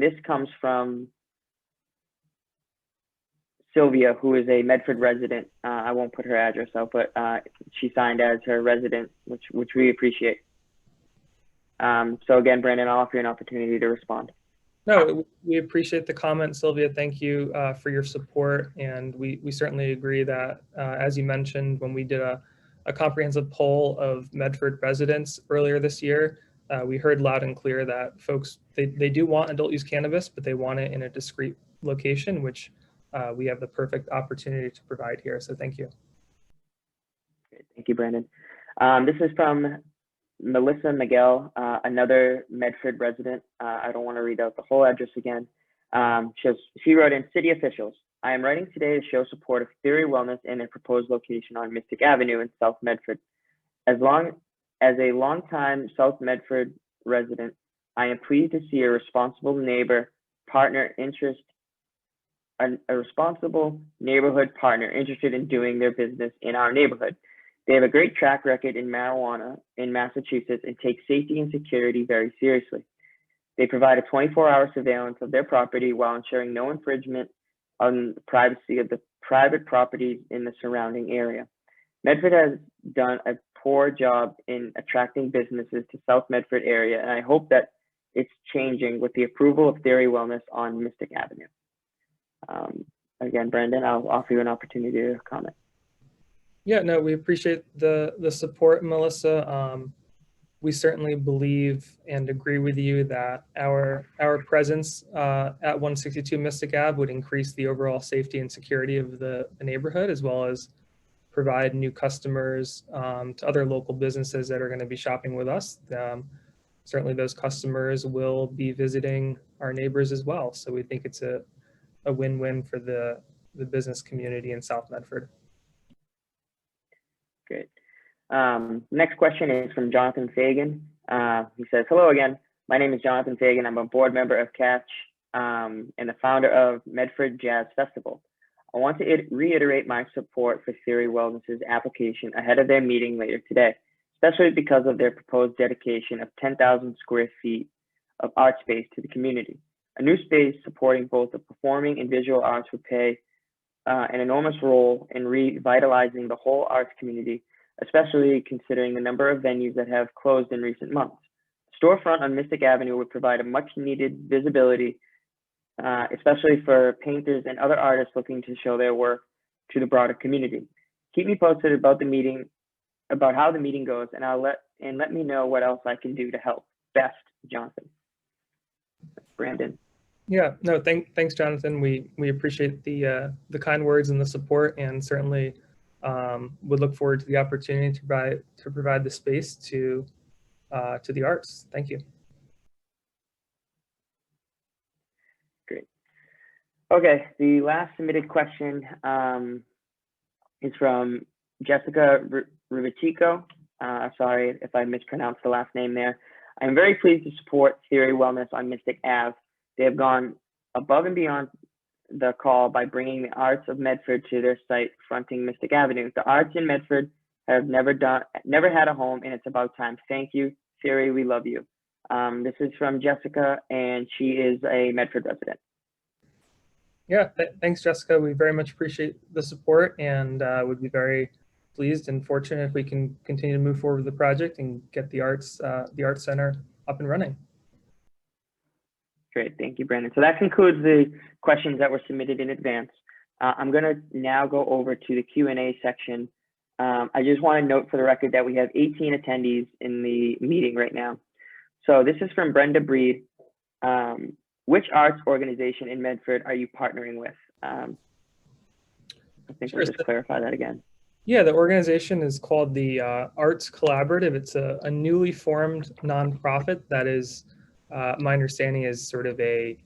this comes from Sylvia, who is a Medford resident. I won't put her address out, but she signed as her resident, which we appreciate. So again, Brandon, I'll offer you an opportunity to respond. No, we appreciate the comment, Sylvia. Thank you for your support. And we certainly agree that, as you mentioned, when we did a comprehensive poll of Medford residents earlier this year, we heard loud and clear that folks, they do want adult use cannabis, but they want it in a discrete location, which we have the perfect opportunity to provide here. So thank you. Great. Thank you, Brandon. This is from Melissa Miguel, another Medford resident. I don't want to read out the whole address again. She wrote in, City officials, I am writing today to show support of Theory Wellness and their proposed location on Mystic Avenue in South Medford. As a longtime South Medford resident, I am pleased to see a responsible neighbor partner interest a responsible neighborhood partner interested in doing their business in our neighborhood. They have a great track record in marijuana in Massachusetts and take safety and security very seriously. They provide a 24-hour surveillance of their property while ensuring no infringement on the privacy of the private properties in the surrounding area. Medford has done a poor job in attracting businesses to South Medford area, and I hope that it's changing with the approval of Theory Wellness on Mystic Avenue. Again, Brandon, I'll offer you an opportunity to comment. Yeah, no, we appreciate the support, Melissa. We certainly believe and agree with you that our presence at 162 Mystic Ave would increase the overall safety and security of the neighborhood, as well as provide new customers to other local businesses that are going to be shopping with us. Certainly those customers will be visiting our neighbors as well. So we think it's a win-win for the business community in South Medford. Great. Next question is from Jonathan Fagan. He says, hello again. My name is Jonathan Fagan. I'm a board member of Catch and the founder of Medford Jazz Festival. I want to reiterate my support for Theory Wellness's application ahead of their meeting later today, especially because of their proposed dedication of 10,000 square feet of art space to the community. A new space supporting both the performing and visual arts would play an enormous role in revitalizing the whole arts community, especially considering the number of venues that have closed in recent months. Storefront on Mystic Avenue would provide a much needed visibility especially for painters and other artists looking to show their work to the broader community. Keep me posted about the meeting, about how the meeting goes, and let me know what else I can do to help. Best, Jonathan. Brandon. Yeah, no, thanks, Jonathan. We appreciate the kind words and the support, and certainly would look forward to the opportunity to provide the space to the arts. Thank you. Great. Okay, the last submitted question is from Jessica Rubitico. Sorry if I mispronounced the last name there. I'm very pleased to support Theory Wellness on Mystic Ave. They have gone above and beyond the call by bringing the arts of Medford to their site fronting Mystic Avenue. The arts in Medford have never had a home, and it's about time. Thank you, Theory, we love you. This is from Jessica, and she is a Medford resident. Yeah, thanks, Jessica. We very much appreciate the support, and would be very pleased and fortunate if we can continue to move forward with the project and get the Arts Center up and running. Great, thank you, Brandon. So that concludes the questions that were submitted in advance. I'm going to now go over to the Q&A section. I just want to note for the record that we have 18 attendees in the meeting right now. So this is from Brenda Breed. Which arts organization in Medford are you partnering with? I think we'll just clarify that again. Yeah, the organization is called the Arts Collaborative. It's a newly formed nonprofit that is, my understanding, is sort of a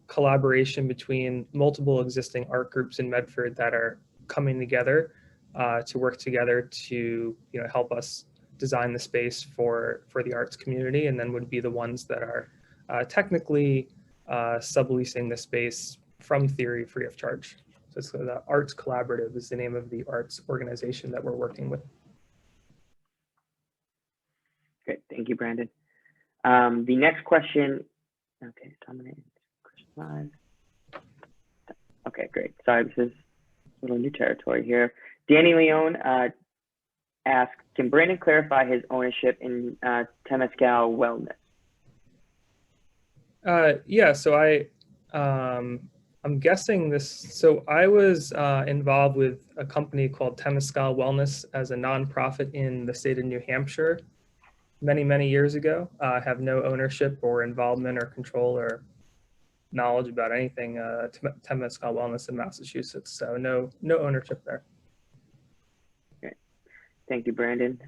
collaboration between multiple existing art groups in Medford that are coming together to work together to help us design the space for the arts community, and then would be the ones that are technically subleasing the space from Theory free of charge. So the Arts Collaborative is the name of the arts organization that we're working with. Great, thank you, Brandon. The next question, okay, dominate, question 5. Okay, great. Sorry, this is a little new territory here. Danny Leone asked, can Brandon clarify his ownership in Temescal Wellness? Yeah, so I'm guessing this. So I was involved with a company called Temescal Wellness as a nonprofit in the state of New Hampshire many years ago. I have no ownership or involvement or control or knowledge about anything Temescal Wellness in Massachusetts. So no ownership there. Okay. Thank you, Brandon.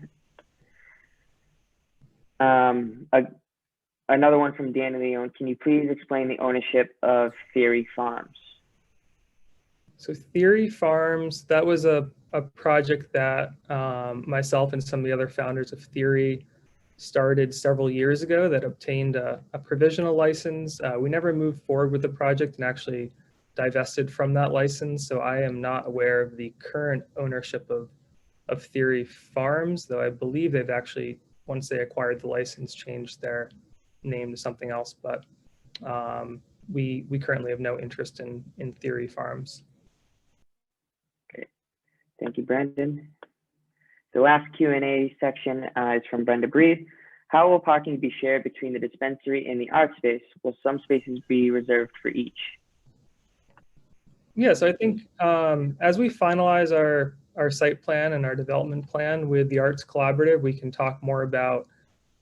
Another one from Dan Leon. Can you please explain the ownership of Theory Farms? So Theory Farms, that was a project that myself and some of the other founders of Theory started several years ago that obtained a provisional license. We never moved forward with the project and actually divested from that license. So I am not aware of the current ownership of Theory Farms, though I believe they've actually, once they acquired the license, changed their name to something else. But we currently have no interest in Theory Farms. Okay, thank you, Brandon. The last Q&A section is from Brenda Breed. How will parking be shared between the dispensary and the art space? Will some spaces be reserved for each? Yeah, so I think as we finalize our site plan and our development plan with the Arts Collaborative, we can talk more about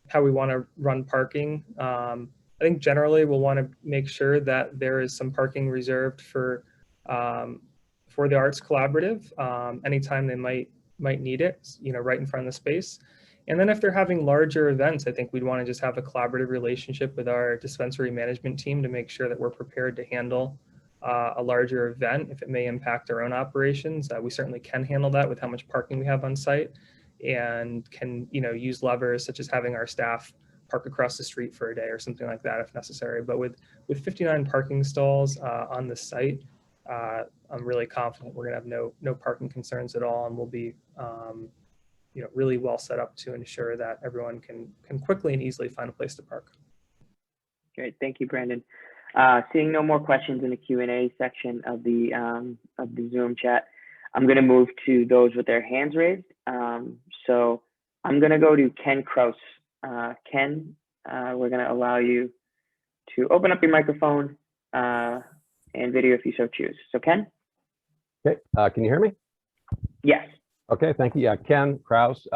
how we want to run parking. I think generally we'll want to make sure that there is some parking reserved for the Arts Collaborative anytime they might need it, right in front of the space. And then if they're having larger events, I think we'd want to just have a collaborative relationship with our dispensary management team to make sure that we're prepared to handle a larger event if it may impact our own operations. We certainly can handle that with how much parking we have on site, and can use levers such as having our staff park across the street for a day or something like that if necessary. But with 59 parking stalls on the site, I'm really confident we're gonna have no parking concerns at all, and we'll be really well set up to ensure that everyone can quickly and easily find a place to park. Great, thank you, Brandon. Seeing no more questions in the Q&A section of the Zoom chat, I'm going to move to those with their hands raised. So I'm going to go to Ken Kraus. Ken, we're going to allow you to open up your microphone and video if you so choose. So Ken? Okay, can you hear me? Yes. Okay, thank you. Yeah, Ken Kraus,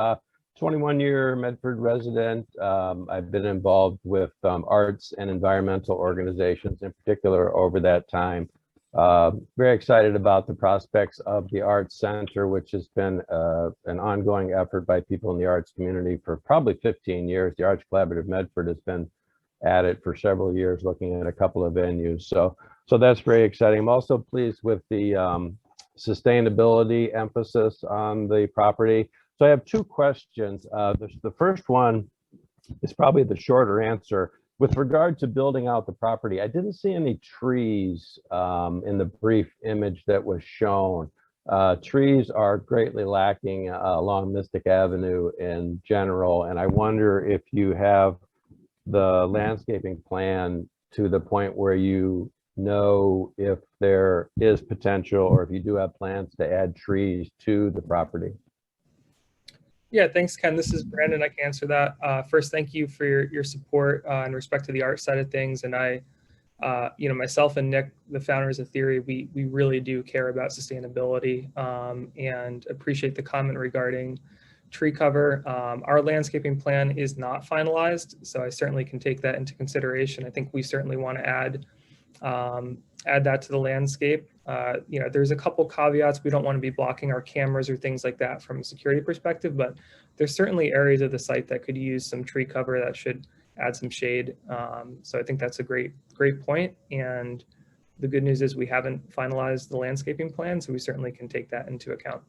21-year Medford resident. I've been involved with arts and environmental organizations in particular over that time. Very excited about the prospects of the Arts Center, which has been an ongoing effort by people in the arts community for probably 15 years. The Arts Collaborative Medford has been at it for several years, looking at a couple of venues. So that's very exciting. I'm also pleased with the sustainability emphasis on the property. So I have two questions. The first one is probably the shorter answer. With regard to building out the property, I didn't see any trees in the brief image that was shown. Trees are greatly lacking along Mystic Avenue in general, and I wonder if you have the landscaping plan to the point where you know if there is potential or if you do have plans to add trees to the property. Yeah, thanks, Ken. This is Brandon. I can answer that. First, thank you for your support in respect to the art side of things. And I, myself and Nick, the founders of Theory, we really do care about sustainability and appreciate the comment regarding tree cover. Our landscaping plan is not finalized, so I certainly can take that into consideration. I think we certainly want to add that to the landscape. There's a couple caveats. We don't want to be blocking our cameras or things like that from a security perspective, but there's certainly areas of the site that could use some tree cover that should add some shade. So I think that's a great point. And the good news is we haven't finalized the landscaping plan, so we certainly can take that into account.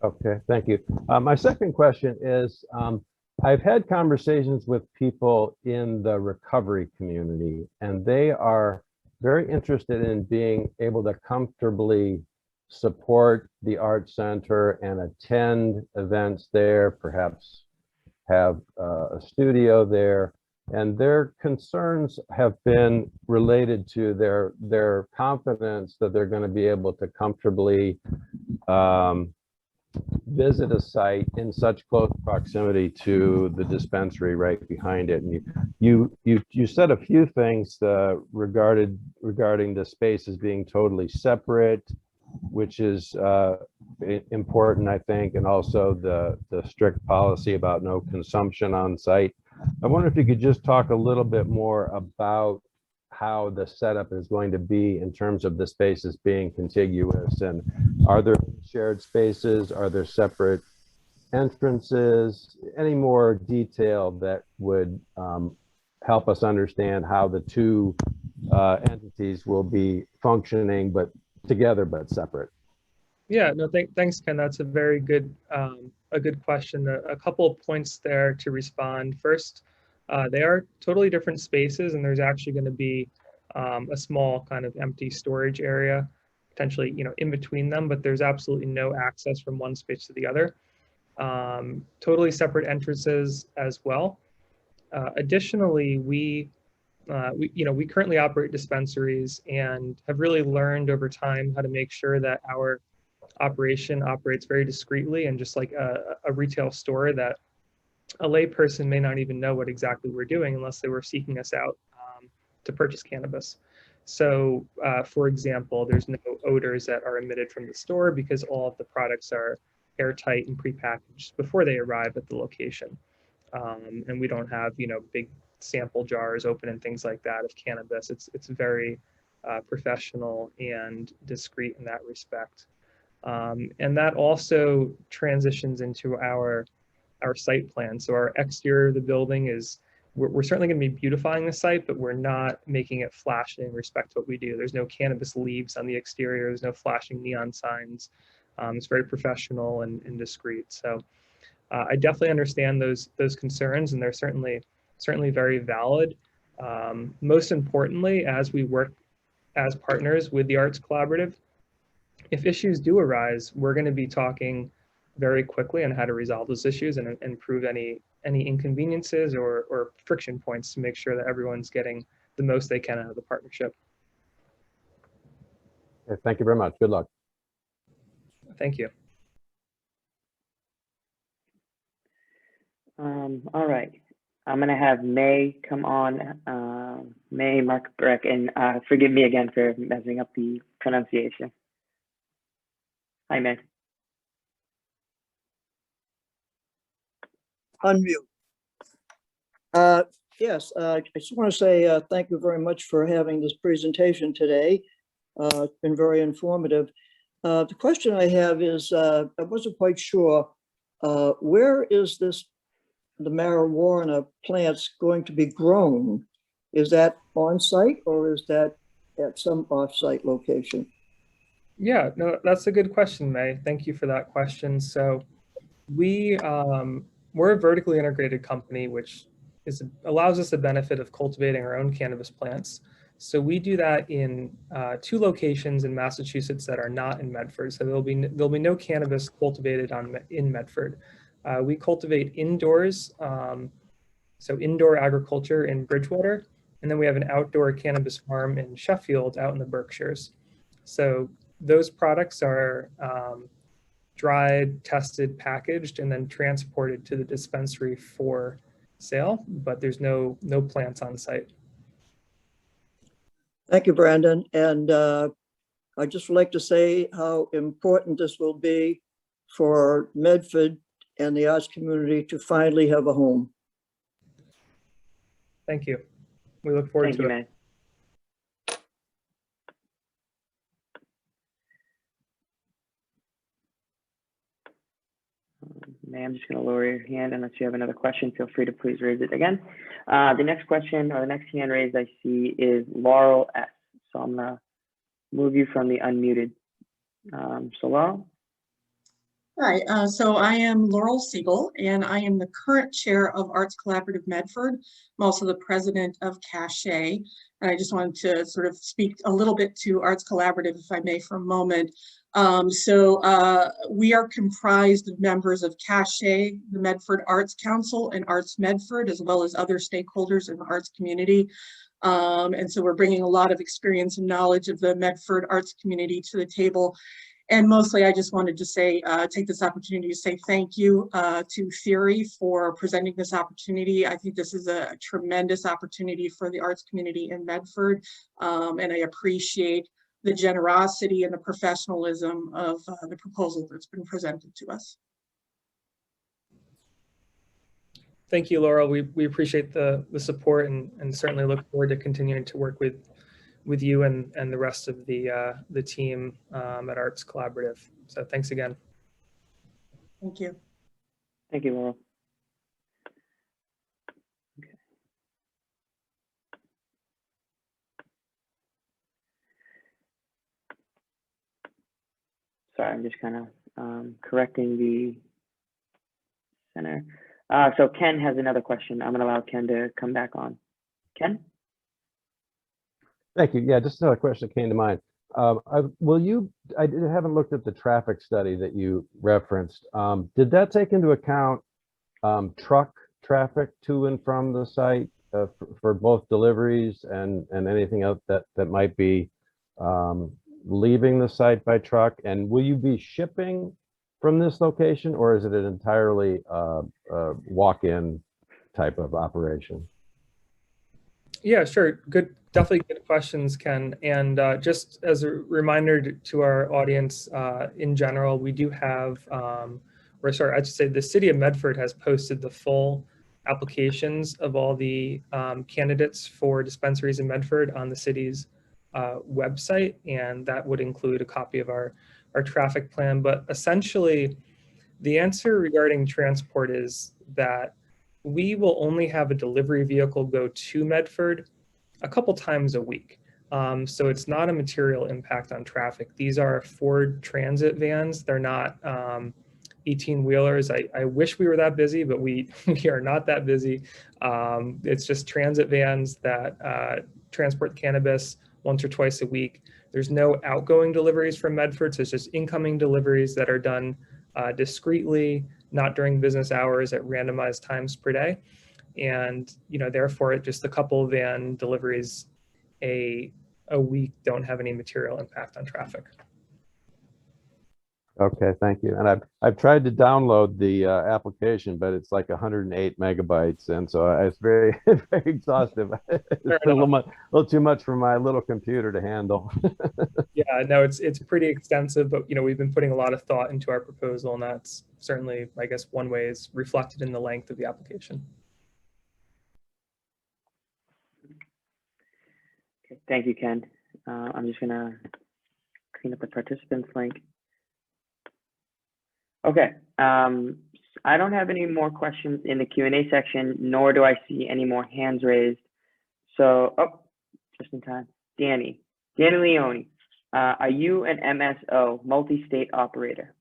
Okay, thank you. My second question is, I've had conversations with people in the recovery community, and they are very interested in being able to comfortably support the Art Center and attend events there, perhaps have a studio there. And their concerns have been related to their confidence that they're going to be able to comfortably visit a site in such close proximity to the dispensary right behind it. And you said a few things regarding the space as being totally separate, which is important, I think, and also the strict policy about no consumption on site. I wonder if you could just talk a little bit more about how the setup is going to be in terms of the spaces being contiguous, and are there shared spaces? Are there separate entrances? Any more detail that would help us understand how the two entities will be functioning, but together but separate? Yeah, no, thanks, Ken. That's a very good question. A couple of points there to respond. First, they are totally different spaces, and there's actually going to be a small kind of empty storage area, potentially, in between them, but there's absolutely no access from one space to the other. Totally separate entrances as well. Additionally, we currently operate dispensaries and have really learned over time how to make sure that our operation operates very discreetly, and just like a retail store, that a layperson may not even know what exactly we're doing unless they were seeking us out to purchase cannabis. So, for example, there's no odors that are emitted from the store because all of the products are airtight and prepackaged before they arrive at the location. And we don't have, big sample jars open and things like that of cannabis. It's very professional and discreet in that respect. And that also transitions into our site plan. So our exterior of the building is, we're certainly going to be beautifying the site, but we're not making it flashy in respect to what we do. There's no cannabis leaves on the exterior. There's no flashing neon signs. It's very professional and discreet. So I definitely understand those concerns, and they're certainly very valid. Most importantly, as we work as partners with the Arts Collaborative, if issues do arise, we're going to be talking very quickly on how to resolve those issues and improve any inconveniences or friction points to make sure that everyone's getting the most they can out of the partnership. Okay, thank you very much. Good luck. Thank you. All right. I'm going to have May come on May Mark Breck, and forgive me again for messing up the pronunciation. Hi, May. Unmute. Yes, I just want to say thank you very much for having this presentation today. It's been very informative. The question I have is, I wasn't quite sure, where is the marijuana plants going to be grown? Is that on site or is that at some off-site location? Yeah, no, that's a good question, May. Thank you for that question. So we're a vertically integrated company, which allows us the benefit of cultivating our own cannabis plants. So we do that in 2 locations in Massachusetts that are not in Medford. So there'll be no cannabis cultivated in Medford. We cultivate indoors, so indoor agriculture in Bridgewater, and then we have an outdoor cannabis farm in Sheffield out in the Berkshires. So those products are dried, tested, packaged, and then transported to the dispensary for sale, but there's no plants on site. Thank you, Brandon. And I'd just like to say how important this will be for Medford and the arts community to finally have a home. Thank you. We look forward to it. May. May, I'm just going to lower your hand unless you have another question. Feel free to please raise it again. The next question or the next hand raised I see is Laurel S. So I'm going to move you from the unmuted. So Laurel. Hi, so I am Laurel Siegel, and I am the current chair of Arts Collaborative Medford. I'm also the president of Cachet. And I just wanted to sort of speak a little bit to Arts Collaborative, if I may, for a moment. We are comprised of members of Cachet, the Medford Arts Council, and Arts Medford, as well as other stakeholders in the arts community. And so we're bringing a lot of experience and knowledge of the Medford arts community to the table. And mostly, I just wanted to say, take this opportunity to say thank you to Theory for presenting this opportunity. I think this is a tremendous opportunity for the arts community in Medford, and I appreciate the generosity and the professionalism of the proposal that's been presented to us. Thank you, Laurel. We appreciate the support and certainly look forward to continuing to work with you and the rest of the team at Arts Collaborative. So thanks again. Thank you. Thank you, Laurel. Okay. Sorry, I'm just kind of correcting the center. So Ken has another question. I'm going to allow Ken to come back on. Ken? Thank you. Yeah, just another question that came to mind. I haven't looked at the traffic study that you referenced. Did that take into account truck traffic to and from the site for both deliveries and anything else that might be leaving the site by truck? And will you be shipping from this location, or is it an entirely walk-in type of operation? Yeah, sure. Definitely good questions, Ken. And just as a reminder to our audience, in general, we do have, I should say the city of Medford has posted the full applications of all the candidates for dispensaries in Medford on the city's website, and that would include a copy of our traffic plan. But essentially, the answer regarding transport is that we will only have a delivery vehicle go to Medford a couple times a week. So it's not a material impact on traffic. These are Ford Transit vans. They're not 18-wheelers. I wish we were that busy, but we are not that busy. It's just transit vans that transport cannabis once or twice a week. There's no outgoing deliveries from Medford, so it's just incoming deliveries that are done discreetly, not during business hours at randomized times per day. And, therefore, just a couple of van deliveries a week don't have any material impact on traffic. Okay, thank you. And I've tried to download the application, but it's like 108 megabytes, and so it's very very exhaustive. It's Fair a enough. little too much for my little computer to handle. Yeah, no, it's pretty extensive, but we've been putting a lot of thought into our proposal, and that's certainly, I guess, one way is reflected in the length of the application. Okay, thank you, Ken. I'm just gonna clean up the participants link. Okay, I don't have any more questions in the Q&A section, nor do I see any more hands raised. So, oh, just in time. Danny Leone, are you an MSO, multi-state operator?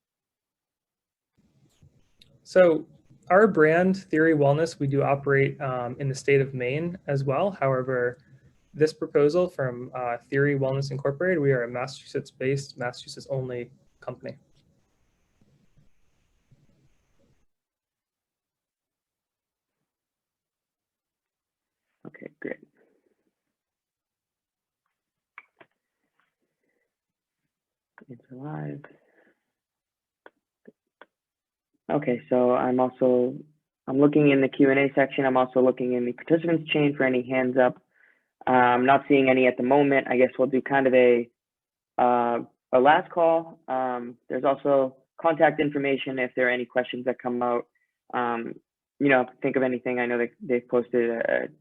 So our brand, Theory Wellness, we do operate in the state of Maine as well. However, this proposal from Theory Wellness Incorporated, we are a Massachusetts-based, Massachusetts-only company. Okay, great. It's live. Okay, so I'm looking in the Q&A section. I'm also looking in the participants chain for any hands up. I'm not seeing any at the moment. I guess we'll do kind of a last call. There's also contact information if there are any questions that come out. Think of anything. I know that they've posted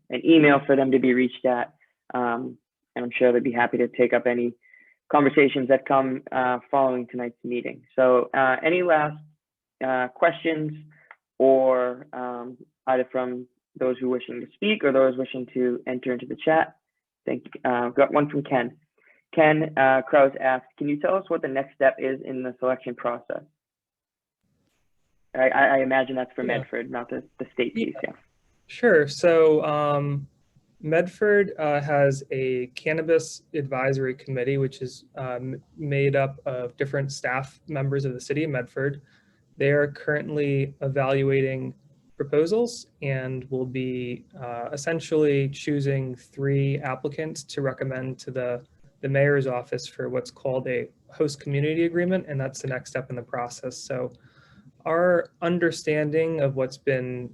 an email for them to be reached at, and I'm sure they'd be happy to take up any conversations that come following tonight's meeting. So any last questions, or either from those who wishing to speak or those wishing to enter into the chat? Got one from Ken. Ken Krause asks, can you tell us what the next step is in the selection process? I imagine that's for Medford, not the state piece. Yeah. Sure. So Medford has a cannabis advisory committee, which is made up of different staff members of the city of Medford. They are currently evaluating proposals and will be essentially choosing 3 applicants to recommend to the mayor's office for what's called a host community agreement, and that's the next step in the process. So our understanding of what's been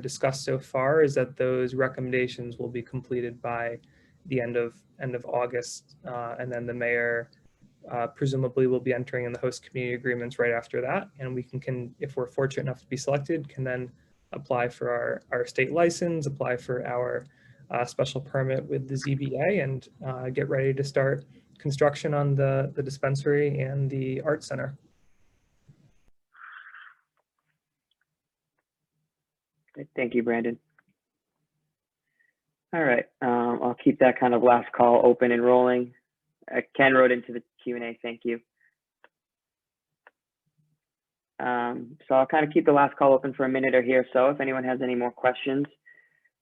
discussed so far is that those recommendations will be completed by the end of August, and then the mayor presumably will be entering in the host community agreements right after that, and we can, if we're fortunate enough to be selected, can then apply for our state license, apply for our special permit with the ZBA, and get ready to start construction on the dispensary and the art center. Thank you, Brandon. All right, I'll keep that kind of last call open and rolling. Ken wrote into the Q&A, thank you. So I'll kind of keep the last call open for a minute or here so if anyone has any more questions.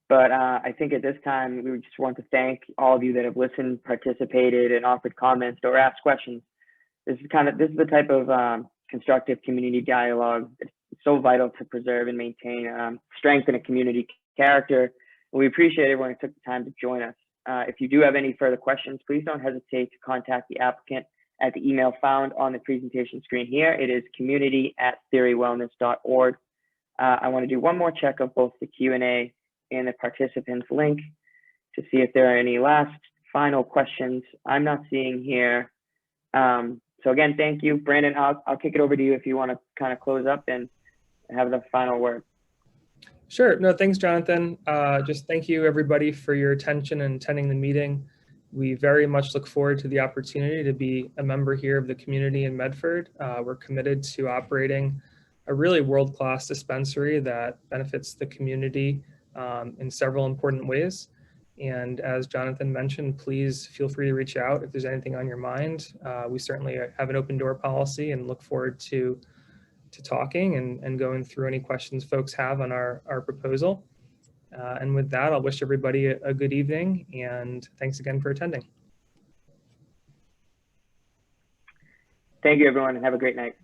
But I think at this time, we just want to thank all of you that have listened, participated, and offered comments or asked questions. This is the type of constructive community dialogue that's so vital to preserve and maintain strengthen a community character. And we appreciate everyone who took the time to join us. If you do have any further questions, please don't hesitate to contact the applicant at the email found on the presentation screen here. It is community@theorywellness.org. I want to do one more check of both the Q&A and the participants link to see if there are any last final questions. I'm not seeing here. So again, thank you. Brandon, I'll kick it over to you if you want to kind of close up and have the final word. Sure. No, thanks, Jonathan. Just thank you, everybody, for your attention and attending the meeting. We very much look forward to the opportunity to be a member here of the community in Medford. We're committed to operating a really world-class dispensary that benefits the community in several important ways. And as Jonathan mentioned, please feel free to reach out if there's anything on your mind. We certainly have an open door policy and look forward to talking and going through any questions folks have on our proposal. And with that, I'll wish everybody a good evening, and thanks again for attending. Thank you, everyone, and have a great night.